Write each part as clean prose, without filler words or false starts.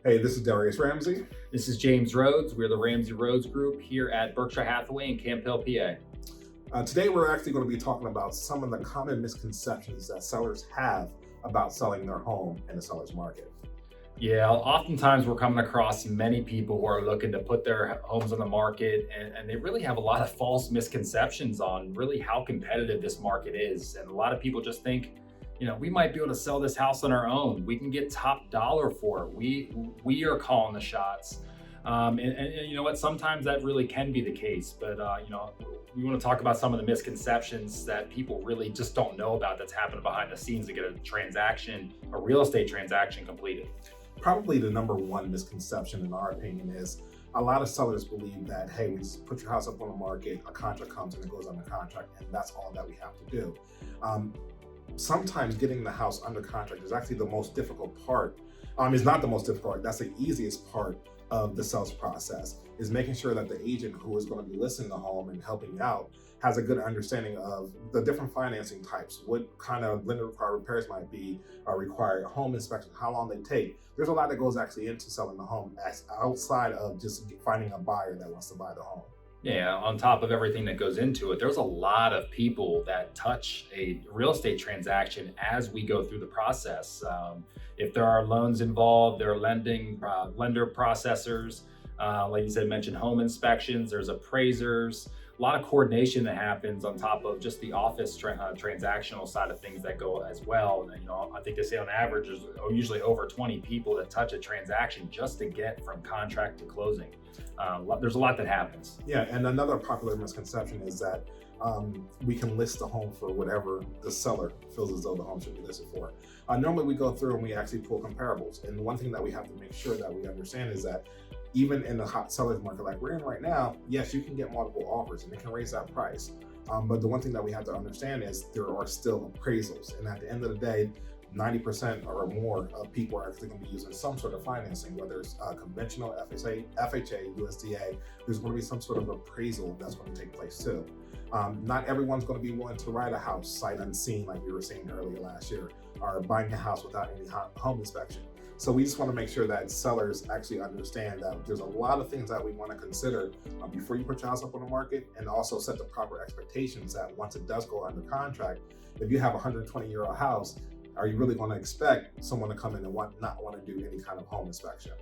Hey, this is Darius Ramsey. This is James Rhoads. We're the Ramsey Rhoads group here at Berkshire Hathaway in Camp Hill, PA. Today, we're actually going to be talking about some of the common misconceptions that sellers have about selling their home in the seller's market. Yeah, oftentimes we're coming across many people who are looking to put their homes on the market, and they really have a lot of false misconceptions on really how competitive this market is. And a lot of people just think, we might be able to sell this house on our own. We can get top dollar for it. We are calling the shots. And you know what? Sometimes that really can be the case, but we want to talk about some of the misconceptions that people really just don't know about that's happening behind the scenes to get a real estate transaction completed. Probably the number one misconception, in our opinion, is a lot of sellers believe that, hey, we just put your house up on the market, a contract comes and it goes under contract, and that's all that we have to do. Sometimes getting the house under contract is actually the most difficult part. It's not the most difficult, that's the easiest part of the sales process, is making sure that the agent who is going to be listing the home and helping you out has a good understanding of the different financing types, what kind of lender required repairs might be required, home inspection, how long they take. There's a lot that goes actually into selling the home outside of just finding a buyer that wants to buy the home. Yeah, on top of everything that goes into it, there's a lot of people that touch a real estate transaction as we go through the process. If there are loans involved, there are lender processors, like you said, mentioned home inspections, there's appraisers, a lot of coordination that happens on top of just the office transactional side of things that go as well. And, I think they say on average there's usually over 20 people that touch a transaction just to get from contract to closing. There's a lot that happens. Yeah, and another popular misconception is that we can list the home for whatever the seller feels as though the home should be listed for. Normally we go through and we actually pull comparables. And one thing that we have to make sure that we understand is that even in the hot seller's market like we're in right now, yes, you can get multiple offers and it can raise that price. But the one thing that we have to understand is there are still appraisals. And at the end of the day, 90% or more of people are actually going to be using some sort of financing, whether it's conventional FHA, USDA. There's going to be some sort of appraisal that's going to take place too. Not everyone's going to be willing to ride a house sight unseen, like we were saying earlier last year, or buying a house without any home inspection. So we just want to make sure that sellers actually understand that there's a lot of things that we want to consider before you put your house up on the market, and also set the proper expectations that once it does go under contract, if you have a 120-year-old house, are you really going to expect someone to come in and not want to do any kind of home inspection?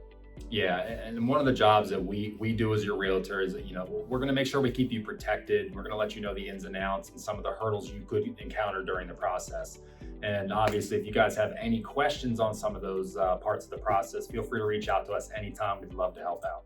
Yeah, and one of the jobs that we do as your realtor is that, we're going to make sure we keep you protected. We're going to let you know the ins and outs and some of the hurdles you could encounter during the process. And obviously, if you guys have any questions on some of those parts of the process, feel free to reach out to us anytime. We'd love to help out.